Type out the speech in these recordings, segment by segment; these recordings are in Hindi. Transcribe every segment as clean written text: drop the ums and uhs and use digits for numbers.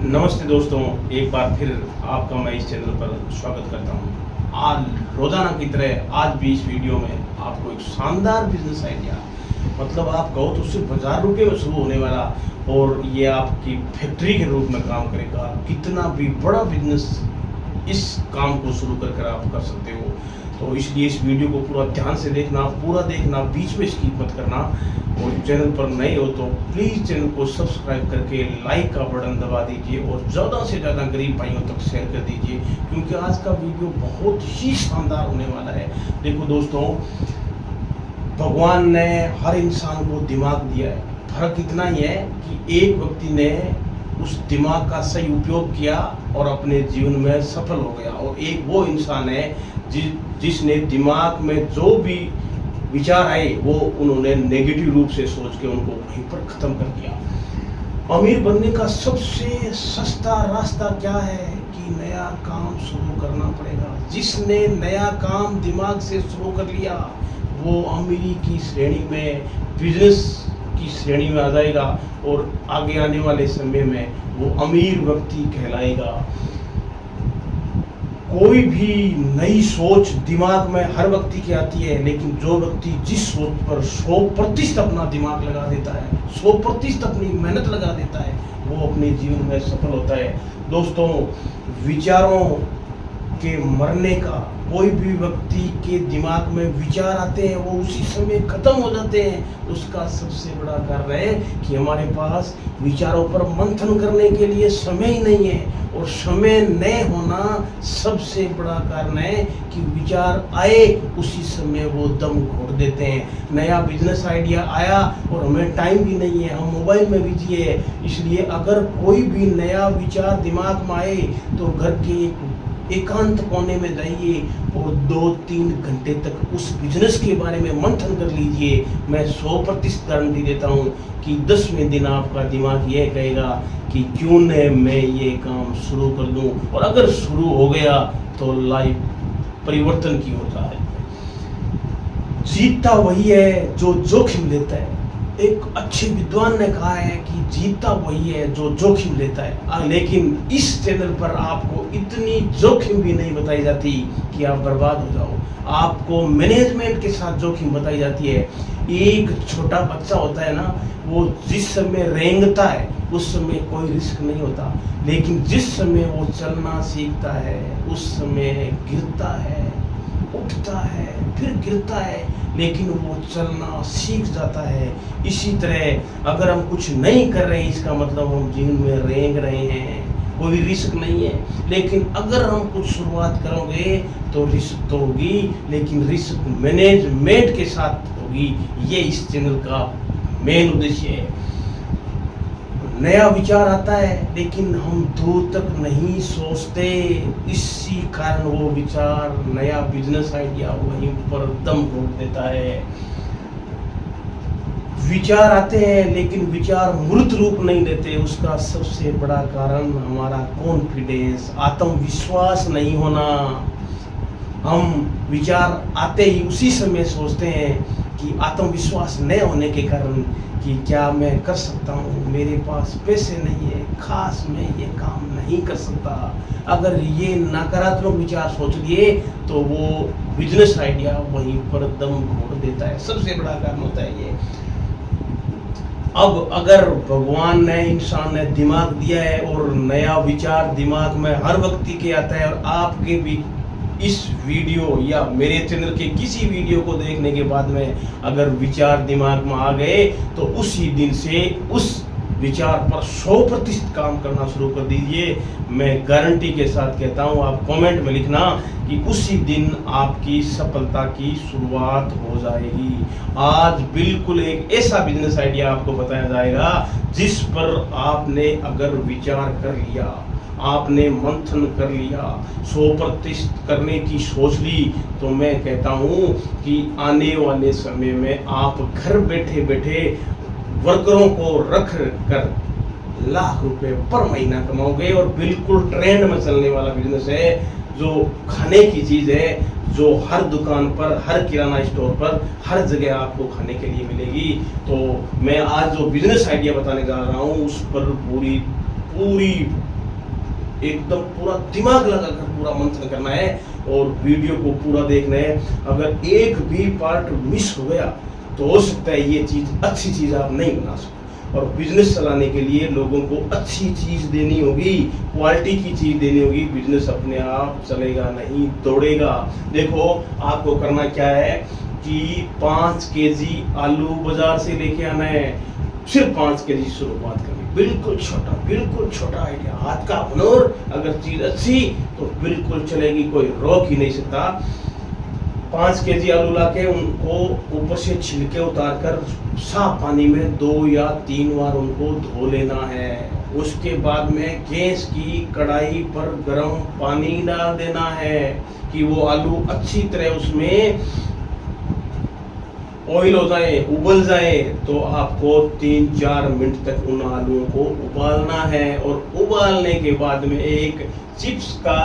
नमस्ते दोस्तों, एक बार फिर आपका मैं इस चैनल पर स्वागत करता हूं। आज रोजाना की तरह आज भी इस वीडियो में आपको एक शानदार बिजनेस आइडिया, मतलब आप कहो तो सिर्फ 1000 रुपये में शुरू होने वाला और ये आपकी फैक्ट्री के रूप में काम करेगा। कितना भी बड़ा बिजनेस इस काम को शुरू कर आप कर सकते हो। तो इसलिए इस वीडियो को पूरा ध्यान से देखना, पूरा देखना, बीच में स्किप मत करना। और चैनल पर नए हो तो प्लीज़ चैनल को सब्सक्राइब करके लाइक का बटन दबा दीजिए और ज़्यादा से ज़्यादा गरीब भाइयों तक शेयर कर दीजिए, क्योंकि आज का वीडियो बहुत ही शानदार होने वाला है। देखो दोस्तों, भगवान ने हर इंसान को दिमाग दिया है। फर्क इतना ही है कि एक व्यक्ति ने उस दिमाग का सही उपयोग किया और अपने जीवन में सफल हो गया, और एक वो इंसान है जिसने दिमाग में जो भी विचार आए वो उन्होंने नेगेटिव रूप से सोच के उनको वहीं पर खत्म कर दिया। अमीर बनने का सबसे सस्ता रास्ता क्या है कि नया काम शुरू करना पड़ेगा। जिसने नया काम दिमाग से शुरू कर लिया वो अमीरी की श्रेणी में, बिजनेस की श्रेणी में आ जाएगा और आगे आने वाले समय में वो अमीर व्यक्ति कहलाएगा। कोई भी नई सोच दिमाग में हर व्यक्ति की आती है, लेकिन जो व्यक्ति जिस सोच पर 100% अपना दिमाग लगा देता है, 100% अपनी मेहनत लगा देता है, वो अपने जीवन में सफल होता है। दोस्तों, विचारों के मरने का, कोई भी व्यक्ति के दिमाग में विचार आते हैं वो उसी समय खत्म हो जाते हैं। उसका सबसे बड़ा कारण है कि हमारे पास विचारों पर मंथन करने के लिए समय ही नहीं है, और समय न होना सबसे बड़ा कारण है कि विचार आए उसी समय वो दम घोट देते हैं। नया बिजनेस आइडिया आया और हमें टाइम भी नहीं है, हम मोबाइल में बिजी है। इसलिए अगर कोई भी नया विचार दिमाग में आए तो घर के एकांत कोने में जाइए और 2-3 घंटे तक उस बिजनेस के बारे में मंथन कर लीजिए। मैं 100% गारंटी देता हूँ कि 10वें दिन आपका दिमाग यह कहेगा कि क्यों न मैं ये काम शुरू कर दूं, और अगर शुरू हो गया तो लाइफ परिवर्तन की ओर जा रही है। जीतता वही है जो जोखिम लेता है। एक अच्छे विद्वान ने कहा है कि जीतता वही है जो जोखिम लेता है। लेकिन इस चैनल पर आपको इतनी जोखिम भी नहीं बताई जाती कि आप बर्बाद हो जाओ। आपको मैनेजमेंट के साथ जोखिम बताई जाती है। एक छोटा बच्चा होता है ना, वो जिस समय रेंगता है उस समय कोई रिस्क नहीं होता, लेकिन जिस समय वो चलना सीखता है उस समय गिरता है, उठता है, फिर गिरता है, लेकिन वो चलना सीख जाता है। इसी तरह अगर हम कुछ नहीं कर रहे हैं इसका मतलब हम जीवन में रेंग रहे हैं, कोई रिस्क नहीं है। लेकिन अगर हम कुछ शुरुआत करोगे तो रिस्क तो होगी, लेकिन रिस्क मैनेजमेंट के साथ होगी। ये इस चैनल का मेन उद्देश्य है। नया विचार आता है लेकिन हम दूर तक नहीं सोचते, इसी कारण वो विचार, नया बिजनेस आइडिया वहीं पर दम घोट देता है। विचार आते हैं लेकिन विचार मूर्त रूप नहीं लेते। उसका सबसे बड़ा कारण हमारा कॉन्फिडेंस, आत्मविश्वास नहीं होना। हम विचार आते ही उसी समय सोचते हैं कि आत्मविश्वास न होने के कारण कि क्या मैं कर सकता हूँ, मेरे पास पैसे नहीं है, खास मैं ये काम नहीं कर सकता। अगर ये नकारात्मक विचार सोच लिए तो वो बिजनेस आइडिया वहीं पर दम घोट देता है। सबसे बड़ा कारण होता है ये। अब अगर भगवान ने, इंसान ने दिमाग दिया है और नया विचार दिमाग में हर व्यक्ति के आता है, और आपके भी इस वीडियो या मेरे चैनल के किसी वीडियो को देखने के बाद में अगर विचार दिमाग में आ गए तो उसी दिन से उस विचार पर 100% काम करना शुरू कर दीजिए। मैं गारंटी के साथ कहता हूँ, आप कमेंट में लिखना कि उसी दिन आपकी सफलता की शुरुआत हो जाएगी। आज बिल्कुल एक ऐसा बिजनेस आइडिया आपको बताया जाएगा जिस पर आपने अगर विचार कर लिया, आपने मंथन कर लिया, 100% करने की सोच ली, तो मैं कहता हूँ कि आने वाले समय में आप घर बैठे बैठे वर्करों को रख कर लाख रुपए पर महीना कमाओगे। और बिल्कुल ट्रेंड में चलने वाला बिजनेस है, जो खाने की चीज़ है, जो हर दुकान पर, हर किराना स्टोर पर, हर जगह आपको खाने के लिए मिलेगी। तो मैं आज जो बिजनेस आइडिया बताने जा रहा हूँ उस पर पूरी एकदम पूरा दिमाग लगाकर पूरा मंथन करना है और वीडियो को पूरा देखना है। अगर एक भी पार्ट मिस हो गया तो हो सकता है ये चीज अच्छी चीज आप नहीं बना सकते। और बिजनेस चलाने के लिए लोगों को अच्छी चीज देनी होगी, क्वालिटी की चीज देनी होगी। बिजनेस अपने आप चलेगा नहीं, दौड़ेगा। देखो आपको करना क्या है कि 5 केजी आलू बाजार से लेके आना है, सिर्फ 5 केजी शुरुआत करनी, बिल्कुल छोटा आइडिया, हाथ का हुनर। अगर चीज अच्छी तो बिल्कुल चलेगी, कोई रोक ही नहीं सकता। 5 केजी आलू लाके उनको ऊपर से छिलके उतारकर साफ पानी में 2 या 3 बार उनको धो लेना है। उसके बाद में गैस की कढ़ाई पर गर्म पानी डाल देना है कि वो आलू अच्छी तरह उसमें ऑयल हो जाए, उबल जाए। तो आपको 3-4 मिनट तक उन आलूओं को उबालना है। और उबालने के बाद में एक चिप्स का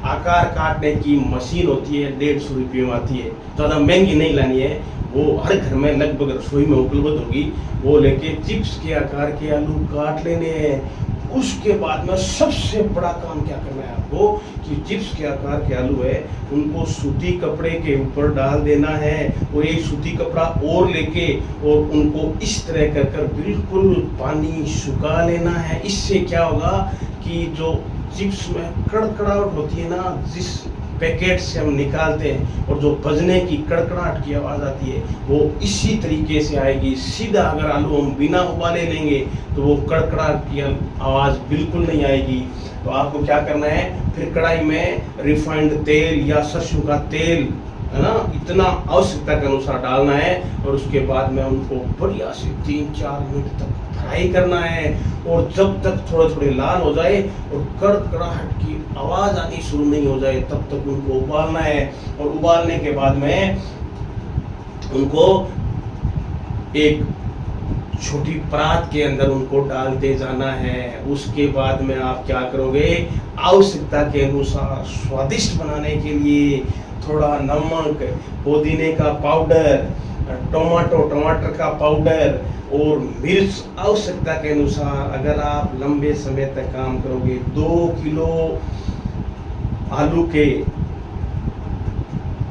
आकार काटने की मशीन होती है, 150 रुपये में आती है, ज़्यादा महंगी नहीं लानी है, वो हर घर में लगभग रसोई में उपलब्ध होगी। वो लेके चिप्स के आकार के आलू काट लेने हैं। उसके बाद में सबसे बड़ा काम क्या करना है आपको कि चिप्स के आकार के आलू है उनको सूती कपड़े के ऊपर डाल देना है। और एक सूती कपड़ा और लेके और उनको इस तरह कर कर बिल्कुल पानी सुखा लेना है। इससे क्या होगा कि जो चिप्स में कड़कड़ाहट होती है ना, जिस पैकेट से हम निकालते हैं और जो बजने की कड़कड़ाहट की आवाज़ आती है, वो इसी तरीके से आएगी। सीधा अगर आलू हम बिना उबाले लेंगे तो वो कड़कड़ाहट की आवाज़ बिल्कुल नहीं आएगी। तो आपको क्या करना है, फिर कढ़ाई में रिफाइंड तेल या सरसों का तेल है ना, इतना आवश्यकता के अनुसार डालना है। और उसके बाद में उनको बढ़िया से 3-4 मिनट तक फ्राई करना है। और जब तक थोड़े थोड़े लाल हो जाए और कड़कड़ाहट की आवाज़ आनी शुरू नहीं हो जाए तब तक उनको उबालना है। और उबालने के बाद में उनको एक छोटी परात के अंदर उनको डालते जाना है। उसके बाद में आप क्या करोगे, आवश्यकता के अनुसार स्वादिष्ट बनाने के लिए थोड़ा नमक, पुदीने का पाउडर, टमाटर का पाउडर और मिर्च आवश्यकता के अनुसार। अगर आप लंबे समय तक काम करोगे, 2 किलो आलू के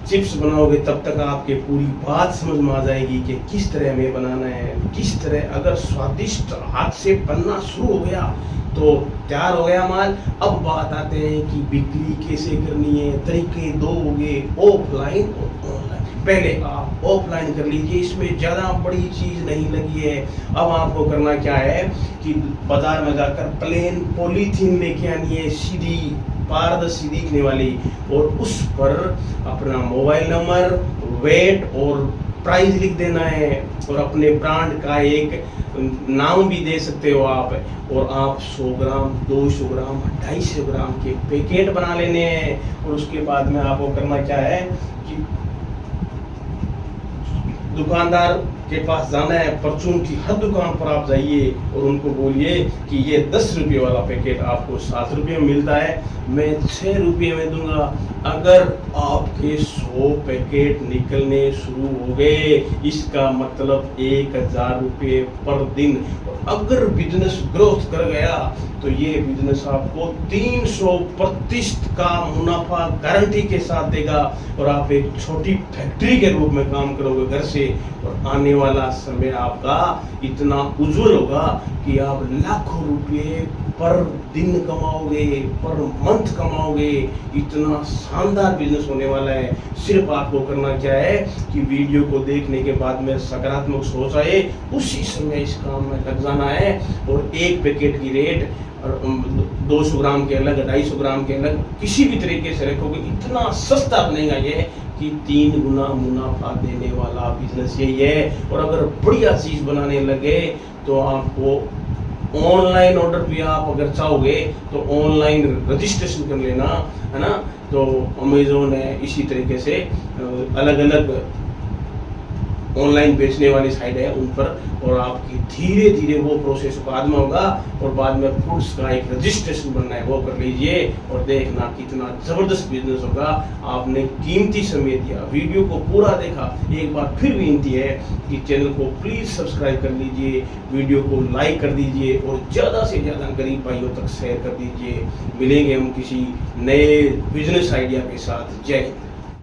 चिप्स बनाओगे, तब तक आपके पूरी बात समझ में आ जाएगी कि किस तरह हमें बनाना है, किस तरह। अगर स्वादिष्ट हाथ से बनना शुरू हो गया तो तैयार हो गया माल। अब बात आते हैं कि बिक्री कैसे करनी है। तरीके 2 हो गए, ऑफलाइन और ऑनलाइन। पहले आप ऑफलाइन कर लीजिए, इसमें ज़्यादा बड़ी चीज़ नहीं लगी है। अब आपको करना क्या है कि बाजार में जाकर प्लेन पॉलीथीन लेके आनी है, सीधी पारदर्शी दिखने वाली, और उस पर अपना मोबाइल नंबर, वेट और प्राइस लिख देना है। और अपने ब्रांड का एक नाम भी दे सकते हो आप। और आप 100 ग्राम, 200 ग्राम, 250 ग्राम के पैकेट बना लेने हैं। और उसके बाद में आपको करना क्या है कि दुकानदार के पास जाना है, परचून की हर दुकान पर आप जाइए और उनको बोलिए कि ये 10 रुपये वाला पैकेट आपको 7 रुपये में मिलता है, मैं 6 रुपये में दूंगा। अगर आपके 100 पैकेट निकलने शुरू हो गए, इसका मतलब 1000 रुपये पर दिन। अगर बिजनेस ग्रोथ कर गया तो ये बिजनेस आपको 300% का मुनाफा गारंटी के साथ देगा। और आप एक छोटी फैक्ट्री के रूप में काम करोगे घर से, और आने वाला समय आपका इतना उज्जवल होगा कि आप लाखों रुपये पर दिन कमाओगे, पर मंथ कमाओगे। इतना शानदार बिजनेस होने वाला है। सिर्फ आपको करना क्या है कि वीडियो को देखने के बाद में सकारात्मक सोच आए, उसी समय इस काम में लग जाना है। और एक पैकेट की रेट 200 ग्राम के अलग, 250 ग्राम के अलग, किसी भी तरीके से रखोगे, इतना सस्ता बनेगा ये कि 3 गुना मुनाफा देने वाला बिजनेस यही है। और अगर बढ़िया चीज़ बनाने लगे तो आपको ऑनलाइन ऑर्डर भी, आप अगर चाहोगे तो ऑनलाइन रजिस्ट्रेशन कर लेना, है ना। तो अमेज़ोन है, इसी तरीके से अलग अलग ऑनलाइन बेचने वाली साइट है उन पर, और आपकी धीरे धीरे वो प्रोसेस बाद में होगा, और बाद में फूड्स का एक रजिस्ट्रेशन बनना है वो कर लीजिए, और देखना कितना ज़बरदस्त बिजनेस होगा। आपने कीमती समय दिया, वीडियो को पूरा देखा, एक बार फिर विनती है कि चैनल को प्लीज़ सब्सक्राइब कर लीजिए, वीडियो को लाइक कर दीजिए और ज़्यादा से ज़्यादा गरीब भाइयों तक शेयर कर दीजिए। मिलेंगे हम किसी नए बिजनेस आइडिया के साथ। जय हिंद।